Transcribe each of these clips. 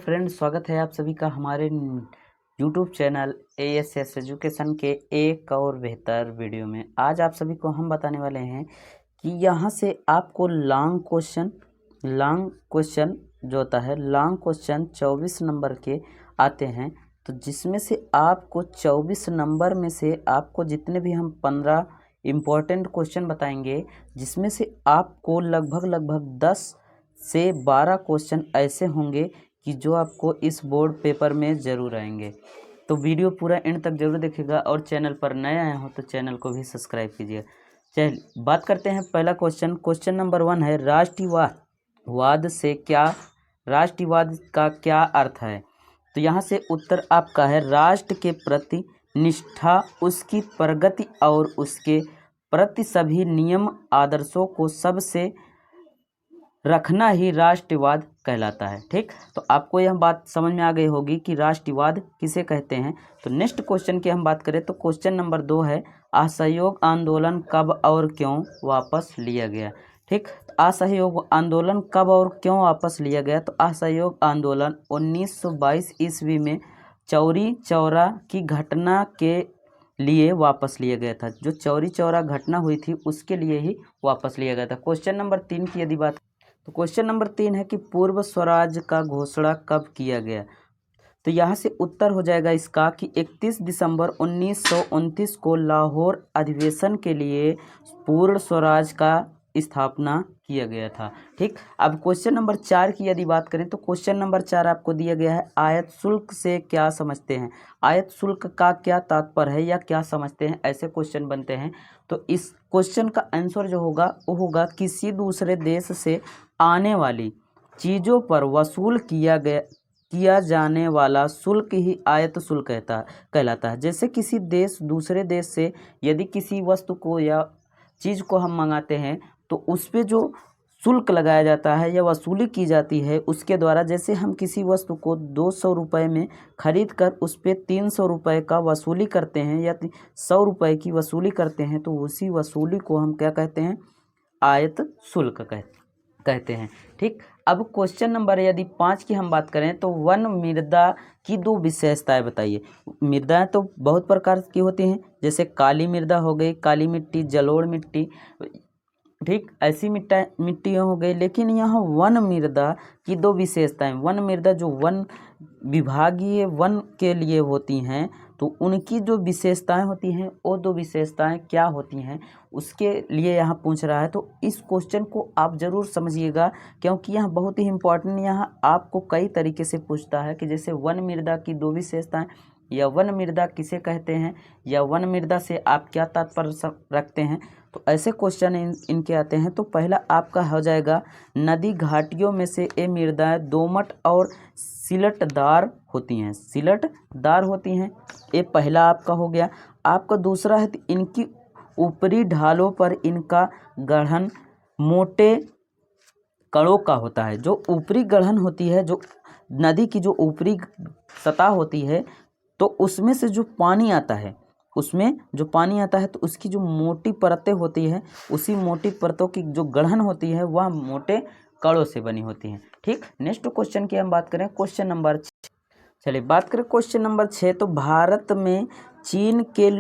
Friends, स्वागत है आप सभी का हमारे यूट्यूब चैनल ASS एजुकेशन के एक और बेहतर वीडियो में। आज आप सभी को हम बताने वाले हैं कि यहाँ से आपको लॉन्ग क्वेश्चन जो होता है, लॉन्ग क्वेश्चन 24 नंबर के आते हैं। तो जिसमें से आपको 24 नंबर में से आपको जितने भी हम 15 इम्पोर्टेंट क्वेश्चन बताएंगे, जिसमें से आपको लगभग 10 से 12 क्वेश्चन ऐसे होंगे कि जो आपको इस बोर्ड पेपर में ज़रूर आएंगे। तो वीडियो पूरा एंड तक जरूर देखिएगा और चैनल पर नए आए हो तो चैनल को भी सब्सक्राइब कीजिए। चलिए बात करते हैं पहला क्वेश्चन नंबर 1 है, राष्ट्रवाद का क्या अर्थ है। तो यहाँ से उत्तर आपका है, राष्ट्र के प्रति निष्ठा, उसकी प्रगति और उसके प्रति सभी नियम आदर्शों को सबसे रखना ही राष्ट्रवाद कहलाता है। ठीक, तो आपको यह बात समझ में आ गई होगी कि राष्ट्रवाद किसे कहते हैं। तो नेक्स्ट क्वेश्चन की हम बात करें तो क्वेश्चन नंबर 2 है, असहयोग आंदोलन कब और क्यों वापस लिया गया। ठीक, असहयोग आंदोलन कब और क्यों वापस लिया गया। तो असहयोग आंदोलन 1922 ईस्वी में चौरी चौरा की घटना के लिए वापस लिया गया था। जो चौरी चौरा घटना हुई थी उसके लिए ही वापस लिया गया था। क्वेश्चन नंबर 3 की यदि बात, तो क्वेश्चन नंबर 3 है कि पूर्व स्वराज का घोषणा कब किया गया। तो यहाँ से उत्तर हो जाएगा इसका कि 31 दिसंबर 1929 को लाहौर अधिवेशन के लिए पूर्ण स्वराज का स्थापना किया गया था। ठीक, अब क्वेश्चन नंबर 4 की यदि बात करें तो क्वेश्चन नंबर 4 आपको दिया गया है, आयात शुल्क से क्या समझते हैं। आयात शुल्क का क्या तात्पर्य है या क्या समझते हैं, ऐसे क्वेश्चन बनते हैं। तो इस क्वेश्चन का आंसर जो होगा वो होगा, किसी दूसरे देश से आने वाली चीज़ों पर वसूल किया जाने वाला शुल्क ही आयात शुल्क कहलाता है। जैसे किसी दूसरे देश से यदि किसी वस्तु को या चीज़ को हम मंगाते हैं तो उस पर जो शुल्क लगाया जाता है या वसूली की जाती है उसके द्वारा, जैसे हम किसी वस्तु को 200 रुपये में खरीद कर उस पर 300 रुपये का वसूली करते हैं या 100 रुपये की वसूली करते हैं, तो उसी वसूली को हम क्या कहते हैं, आयात शुल्क कहते हैं। ठीक, अब क्वेश्चन नंबर यदि 5 की हम बात करें तो वन मृदा की 2 विशेषताएं बताइए। मृदाएं तो बहुत प्रकार की होती हैं, जैसे काली मृदा हो गई, काली मिट्टी, जलोढ़ मिट्टी, ठीक, ऐसी मिट्टियाँ हो गई। लेकिन यहाँ वन मृदा की 2 विशेषताएं, वन मृदा जो वन विभागीय वन के लिए होती हैं, तो उनकी जो विशेषताएं होती हैं वो 2 विशेषताएं क्या होती हैं उसके लिए यहाँ पूछ रहा है। तो इस क्वेश्चन को आप ज़रूर समझिएगा, क्योंकि यहाँ बहुत ही इम्पोर्टेंट, यहाँ आपको कई तरीके से पूछता है कि जैसे वन मृदा की 2 विशेषताएं, या वन मृदा किसे कहते हैं, या वन मृदा से आप क्या तात्पर्य रखते हैं। तो ऐसे क्वेश्चन इनके आते हैं। तो पहला आपका हो जाएगा, नदी घाटियों में से ये मृदाएं दोमट और सिलटदार होती हैं, ये पहला आपका हो गया। आपका दूसरा है, इनकी ऊपरी ढालों पर इनका गढ़न मोटे कणों का होता है। जो ऊपरी गढ़न होती है, जो नदी की जो ऊपरी सतह होती है, तो उसमें से जो पानी आता है, तो उसकी जो मोटी परतें होती है, उसी मोटी परतों की जो गढ़न होती है वह मोटे कणों से बनी होती हैं। ठीक, नेक्स्ट क्वेश्चन की हम बात करें, क्वेश्चन नंबर 6। चलिए बात करें क्वेश्चन नंबर 6। तो भारत में चीन के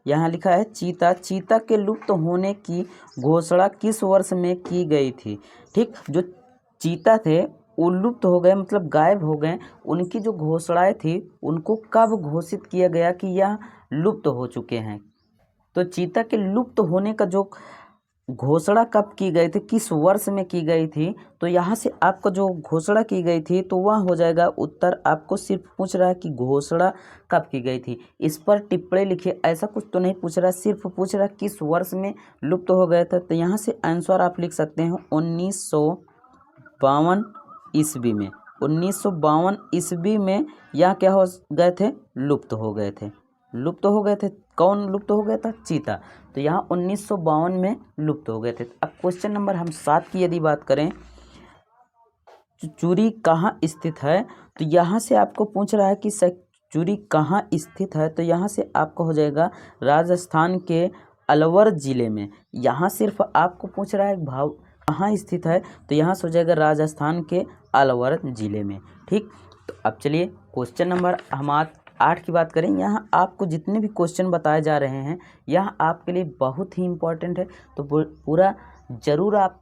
यहाँ लिखा है चीता के लुप्त होने की घोषणा किस वर्ष में की गई थी। ठीक, जो चीता थे वो लुप्त हो गए, मतलब गायब हो गए, उनकी जो घोषणाएं थी उनको कब घोषित किया गया कि यह लुप्त हो चुके हैं। तो चीता के लुप्त होने का जो घोषणा कब की गई थी, किस वर्ष में की गई थी। तो यहाँ से आपको जो घोषणा की गई थी तो वह हो जाएगा उत्तर, आपको सिर्फ पूछ रहा है कि घोषणा कब की गई थी, इस पर टिप्पणी लिखिए। ऐसा कुछ तो नहीं पूछ रहा, सिर्फ पूछ रहा है किस वर्ष में लुप्त हो गए थे। तो यहाँ से आंसर आप लिख सकते हैं 1952 ईस्वी में। 1952 ईस्वी में यह क्या हो गए थे, लुप्त हो गए थे। कौन लुप्त हो गया था, चीता। तो यहाँ 1952 में लुप्त हो गए थे। अब क्वेश्चन नंबर हम 7 की यदि बात करें, चूरी कहाँ स्थित है। तो यहाँ से आपको पूछ रहा है कि चूरी कहाँ स्थित है। तो यहाँ से आपको हो जाएगा राजस्थान के अलवर जिले में। यहाँ सिर्फ आपको पूछ रहा है भाव कहाँ स्थित है, तो यहाँ से हो जाएगा राजस्थान के अलवर जिले में। ठीक, तो अब चलिए क्वेश्चन नंबर हम 8 की बात करें। यहाँ आपको जितने भी क्वेश्चन बताए जा रहे हैं यह आपके लिए बहुत ही इम्पोर्टेंट है, तो पूरा ज़रूर आप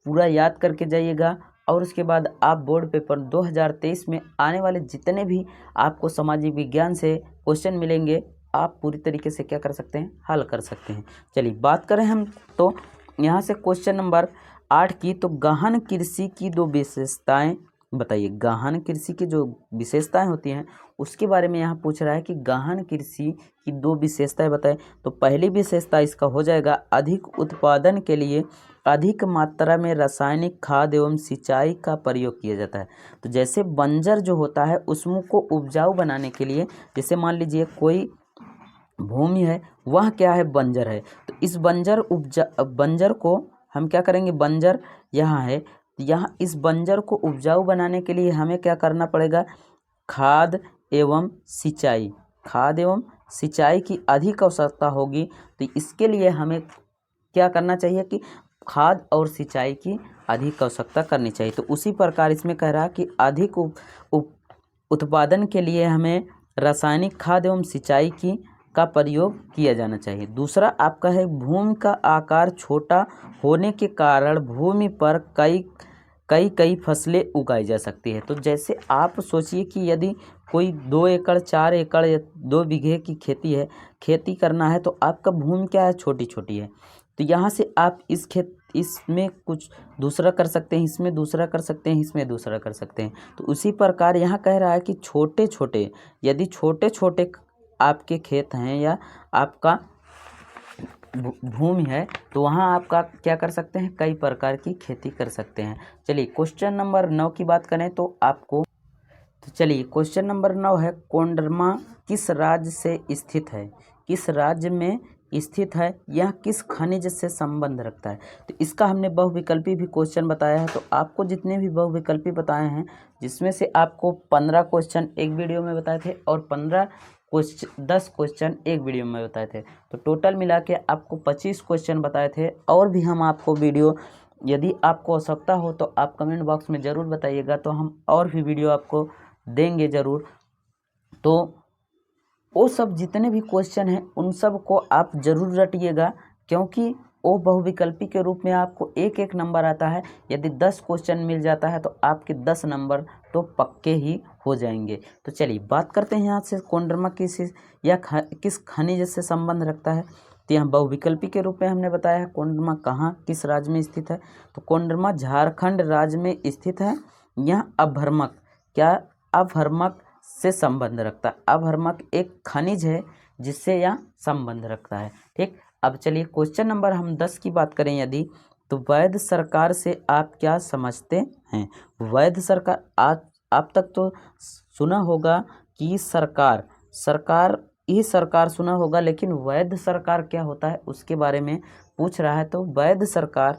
पूरा याद करके जाइएगा। और उसके बाद आप बोर्ड पेपर 2023 में आने वाले जितने भी आपको सामाजिक विज्ञान से क्वेश्चन मिलेंगे आप पूरी तरीके से क्या कर सकते हैं, हल कर सकते हैं। चलिए बात करें हम तो यहाँ से क्वेश्चन नंबर 8 की, तो गहन कृषि की 2 विशेषताएं बताइए। गहन कृषि की जो विशेषताएं होती हैं उसके बारे में यहाँ पूछ रहा है कि गहन कृषि की 2 विशेषताएं बताएं। तो पहली विशेषता इसका हो जाएगा अधिक उत्पादन के लिए अधिक मात्रा में रासायनिक खाद एवं सिंचाई का प्रयोग किया जाता है। तो जैसे बंजर जो होता है उसमें को उपजाऊ बनाने के लिए, जैसे मान लीजिए कोई भूमि है वह क्या है, बंजर है, तो इस बंजर को हम क्या करेंगे, बंजर यहाँ है, तो यहाँ इस बंजर को उपजाऊ बनाने के लिए हमें क्या करना पड़ेगा, खाद एवं सिंचाई की अधिक आवश्यकता होगी। तो इसके लिए हमें क्या करना चाहिए कि खाद और सिंचाई की अधिक आवश्यकता करनी चाहिए। तो उसी प्रकार इसमें कह रहा है कि अधिक उत्पादन के लिए हमें रासायनिक खाद एवं सिंचाई का प्रयोग किया जाना चाहिए। दूसरा आपका है भूमि का आकार छोटा होने के कारण भूमि पर कई फसलें उगाई जा सकती है। तो जैसे आप सोचिए कि यदि कोई 2 एकड़ 4 एकड़ या 2 बीघे की खेती करना है तो आपका भूमि क्या है, छोटी छोटी है। तो यहाँ से आप इसमें कुछ दूसरा कर सकते हैं, इसमें दूसरा कर सकते हैं, इसमें दूसरा कर सकते हैं। तो उसी प्रकार यहाँ कह रहा है कि यदि छोटे छोटे आपके खेत हैं या आपका भूमि है तो वहाँ आपका क्या कर सकते हैं, कई प्रकार की खेती कर सकते हैं। चलिए क्वेश्चन नंबर 9 की बात करें तो चलिए क्वेश्चन नंबर 9 है, कोडरमा किस राज्य से स्थित है, किस राज्य में स्थित है, यह किस खनिज से संबंध रखता है। तो इसका हमने बहुविकल्पी भी क्वेश्चन बताया है। तो आपको जितने भी बहुविकल्पी बताए हैं जिसमें से आपको 15 क्वेश्चन एक वीडियो में बताए थे और 10 क्वेश्चन एक वीडियो में बताए थे, तो टोटल मिला के आपको 25 क्वेश्चन बताए थे। और भी हम आपको वीडियो यदि आपको आवश्यकता हो तो आप कमेंट बॉक्स में ज़रूर बताइएगा, तो हम और भी वीडियो आपको देंगे ज़रूर। तो वो सब जितने भी क्वेश्चन हैं उन सब को आप ज़रूर रटिएगा, क्योंकि वो बहुविकल्पी के रूप में आपको एक एक नंबर आता है। यदि 10 क्वेश्चन मिल जाता है तो आपके 10 नंबर तो पक्के ही हो जाएंगे। तो चलिए बात करते हैं यहाँ से कोडरमा किस खनिज से संबंध रखता है। तो यहाँ बहुविकल्पी के रूप में हमने बताया है कोडरमा कहाँ किस राज्य में स्थित है। तो कोडरमा झारखंड राज्य में स्थित है। यह अभ्रमक से संबंध रखता है। अभ्रमक एक खनिज है जिससे यह संबंध रखता है। ठीक, अब चलिए क्वेश्चन नंबर हम 10 की बात करें यदि, तो वैध सरकार से आप क्या समझते हैं। वैध सरकार, आप तक तो सुना होगा कि सरकार ही सरकार सुना होगा, लेकिन वैध सरकार क्या होता है उसके बारे में पूछ रहा है। तो वैध सरकार,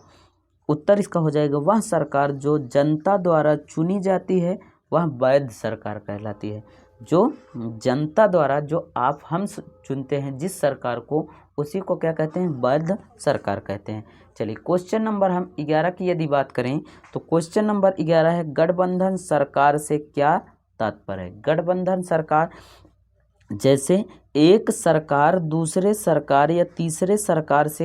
उत्तर इसका हो जाएगा वह सरकार जो जनता द्वारा चुनी जाती है वह वैध सरकार कहलाती है। जो जनता द्वारा जो हम चुनते हैं जिस सरकार को, उसी को क्या कहते हैं, वैध सरकार कहते हैं। चलिए क्वेश्चन नंबर हम 11 की यदि बात करें तो क्वेश्चन नंबर 11 है, गठबंधन सरकार से क्या तात्पर्य है। गठबंधन सरकार, जैसे एक सरकार दूसरे सरकार या तीसरे सरकार से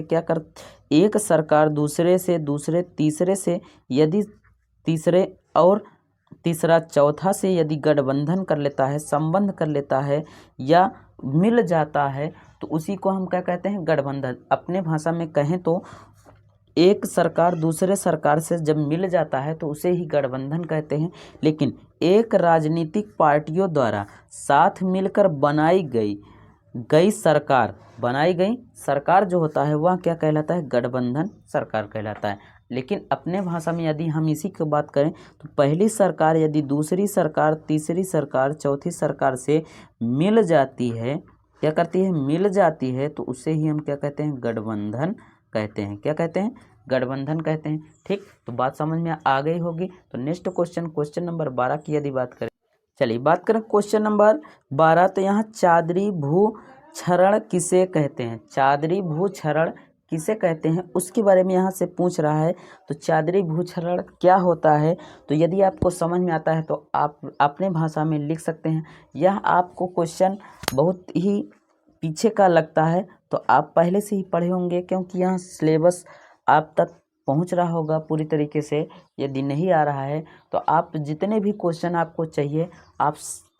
एक सरकार दूसरे तीसरे से यदि तीसरे और तीसरा चौथा से यदि गठबंधन कर लेता है, संबंध कर लेता है या मिल जाता है तो उसी को हम क्या कहते हैं, गठबंधन। अपने भाषा में कहें तो एक सरकार दूसरे सरकार से जब मिल जाता है तो उसे ही गठबंधन कहते हैं। लेकिन एक राजनीतिक पार्टियों द्वारा साथ मिलकर बनाई गई सरकार जो होता है वह क्या कहलाता है, गठबंधन सरकार कहलाता है। लेकिन अपने भाषा में यदि हम इसी की बात करें तो पहली सरकार यदि दूसरी सरकार, तीसरी सरकार, चौथी सरकार से मिल जाती है, क्या करती है, मिल जाती है, तो उसे ही हम क्या कहते हैं, गठबंधन कहते हैं। क्या कहते हैं, गठबंधन कहते हैं। ठीक, तो बात समझ में आ गई होगी। तो नेक्स्ट क्वेश्चन नंबर 12 की यदि बात करें, चलिए बात करें क्वेश्चन नंबर 12। तो यहाँ चादरी भू क्षरण किसे कहते हैं। चादरी भू क्षरण किसे कहते हैं उसके बारे में यहाँ से पूछ रहा है। तो चादरी भूक्षरण क्या होता है, तो यदि आपको समझ में आता है तो आप अपने भाषा में लिख सकते हैं। यह आपको क्वेश्चन बहुत ही पीछे का लगता है, तो आप पहले से ही पढ़े होंगे, क्योंकि यहाँ सिलेबस आप तक पहुँच रहा होगा पूरी तरीके से। यदि नहीं आ रहा है तो आप जितने भी क्वेश्चन आपको चाहिए आप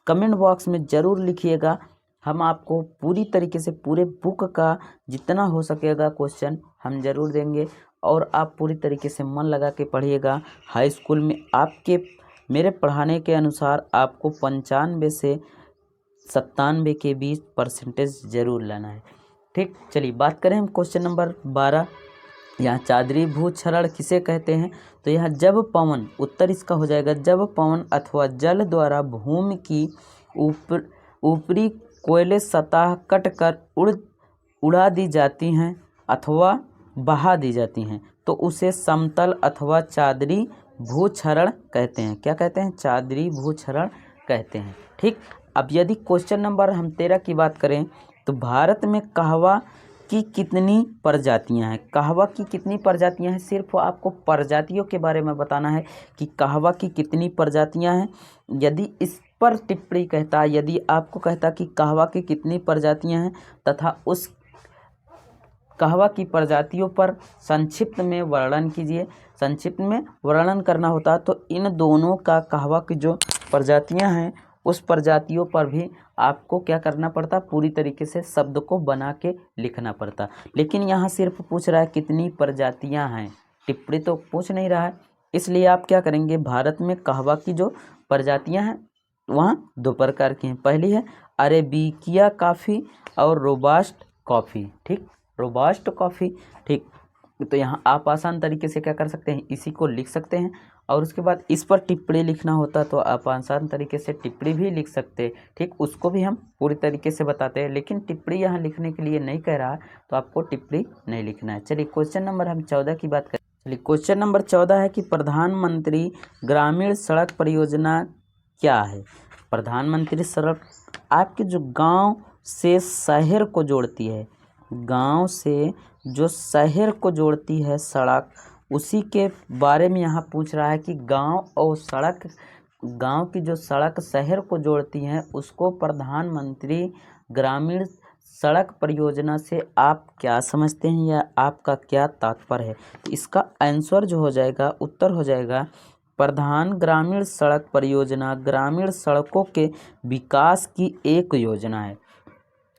कमेंट बॉक्स में ज़रूर लिखिएगा। हम आपको पूरी तरीके से पूरे बुक का जितना हो सकेगा क्वेश्चन हम ज़रूर देंगे, और आप पूरी तरीके से मन लगा के पढ़िएगा। हाई स्कूल में आपके मेरे पढ़ाने के अनुसार आपको 95 से 97 के बीच परसेंटेज ज़रूर लाना है। ठीक, चलिए बात करें हम क्वेश्चन नंबर 12। यहाँ चादरी भूक्षरण किसे कहते हैं, तो यहाँ जब पवन, उत्तर इसका हो जाएगा जब पवन अथवा जल द्वारा भूमि की ऊपरी कोयले सतह कटकर उड़ा दी जाती हैं अथवा बहा दी जाती हैं तो उसे समतल अथवा चादरी भूक्षरण कहते हैं। क्या कहते हैं? चादरी भूक्षरण कहते हैं। ठीक, अब यदि क्वेश्चन नंबर हम 13 की बात करें तो भारत में कहवा की कितनी प्रजातियां हैं? कहवा की कितनी प्रजातियां हैं? सिर्फ आपको प्रजातियों के बारे में बताना है कि कहवा की कितनी प्रजातियां हैं। यदि इस पर टिप्पणी कहता, यदि आपको कहता कि कहवा की कितनी प्रजातियां हैं तथा उस कहवा की प्रजातियों पर संक्षिप्त में वर्णन कीजिए। संक्षिप्त में वर्णन करना होता तो इन दोनों का कहवा की जो प्रजातियां हैं उस प्रजातियों पर भी आपको क्या करना पड़ता, पूरी तरीके से शब्द को बना के लिखना पड़ता। लेकिन यहाँ सिर्फ पूछ रहा है कितनी प्रजातियां हैं, टिप्पणी तो पूछ नहीं रहा है। इसलिए आप क्या करेंगे, भारत में कहवा की जो प्रजातियां हैं वहाँ 2 प्रकार की हैं। पहली है अरेबिकिया कॉफ़ी और रोबास्ट कॉफ़ी। ठीक, रोबास्ट कॉफ़ी। ठीक, तो यहाँ आप आसान तरीके से क्या कर सकते हैं, इसी को लिख सकते हैं। और उसके बाद इस पर टिप्पणी लिखना होता तो आप आसान तरीके से टिप्पणी भी लिख सकते हैं। ठीक, उसको भी हम पूरी तरीके से बताते हैं, लेकिन टिप्पणी यहाँ लिखने के लिए नहीं कह रहा तो आपको टिप्पणी नहीं लिखना है। चलिए क्वेश्चन नंबर हम 14 की बात करें। चलिए क्वेश्चन नंबर 14 है कि प्रधानमंत्री ग्रामीण सड़क परियोजना क्या है? प्रधानमंत्री सड़क आपके जो गाँव से शहर को जोड़ती है, गांव से जो शहर को जोड़ती है सड़क, उसी के बारे में यहाँ पूछ रहा है कि गांव और सड़क, गांव की जो सड़क शहर को जोड़ती हैं उसको प्रधानमंत्री ग्रामीण सड़क परियोजना से आप क्या समझते हैं या आपका क्या तात्पर्य है? तो इसका आंसर जो हो जाएगा, उत्तर हो जाएगा प्रधान ग्रामीण सड़क परियोजना ग्रामीण सड़कों के विकास की एक योजना है।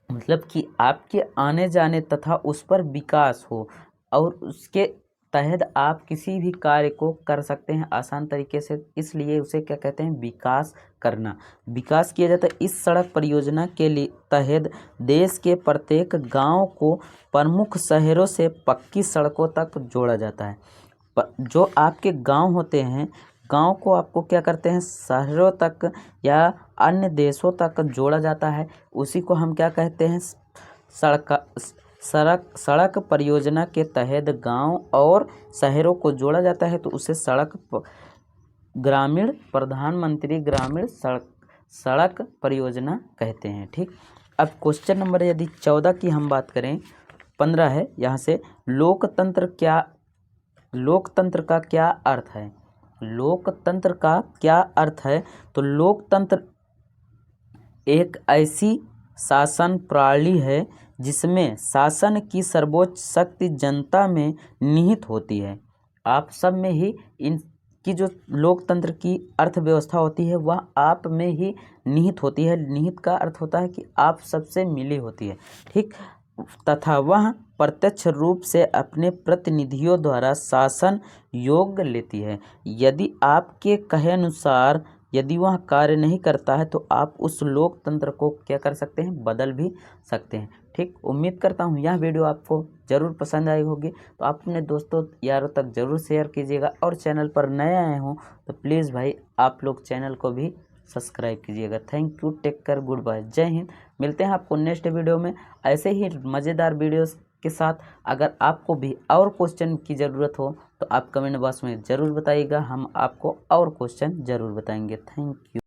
मतलब कि आपके आने जाने तथा उस पर विकास हो और उसके तहत आप किसी भी कार्य को कर सकते हैं आसान तरीके से, इसलिए उसे क्या कहते हैं, विकास करना। विकास किया जाता है। इस सड़क परियोजना के लिए तहत देश के प्रत्येक गांव को प्रमुख शहरों से पक्की सड़कों तक जोड़ा जाता है। जो आपके गांव होते हैं, गांव को आपको क्या करते हैं, शहरों तक या अन्य देशों तक जोड़ा जाता है। उसी को हम क्या कहते हैं, सड़क परियोजना के तहत गांव और शहरों को जोड़ा जाता है तो उसे ग्रामीण प्रधानमंत्री ग्रामीण सड़क परियोजना कहते हैं। ठीक, अब क्वेश्चन नंबर यदि 14 की हम बात करें, 15 है यहाँ से, लोकतंत्र का क्या अर्थ है? लोकतंत्र का क्या अर्थ है? तो लोकतंत्र एक ऐसी शासन प्रणाली है जिसमें शासन की सर्वोच्च शक्ति जनता में निहित होती है। आप सब में ही इनकी जो लोकतंत्र की अर्थव्यवस्था होती है वह आप में ही निहित होती है। निहित का अर्थ होता है कि आप सबसे मिली होती है। ठीक, तथा वह प्रत्यक्ष रूप से अपने प्रतिनिधियों द्वारा शासन योग्य लेती है। यदि आपके कहे अनुसार यदि वह कार्य नहीं करता है तो आप उस लोकतंत्र को क्या कर सकते हैं, बदल भी सकते हैं। ठीक, उम्मीद करता हूँ यह वीडियो आपको ज़रूर पसंद आई होगी, तो आप अपने दोस्तों यारों तक ज़रूर शेयर कीजिएगा, और चैनल पर नए आए हों तो प्लीज़ भाई आप लोग चैनल को भी सब्सक्राइब कीजिएगा। Thank you, take care, good bye, जय हिंद। मिलते हैं आपको नेक्स्ट वीडियो में ऐसे ही मज़ेदार वीडियोस के साथ। अगर आपको भी और क्वेश्चन की ज़रूरत हो तो आप कमेंट बॉक्स में ज़रूर बताइएगा, हम आपको और क्वेश्चन ज़रूर बताएंगे। Thank you.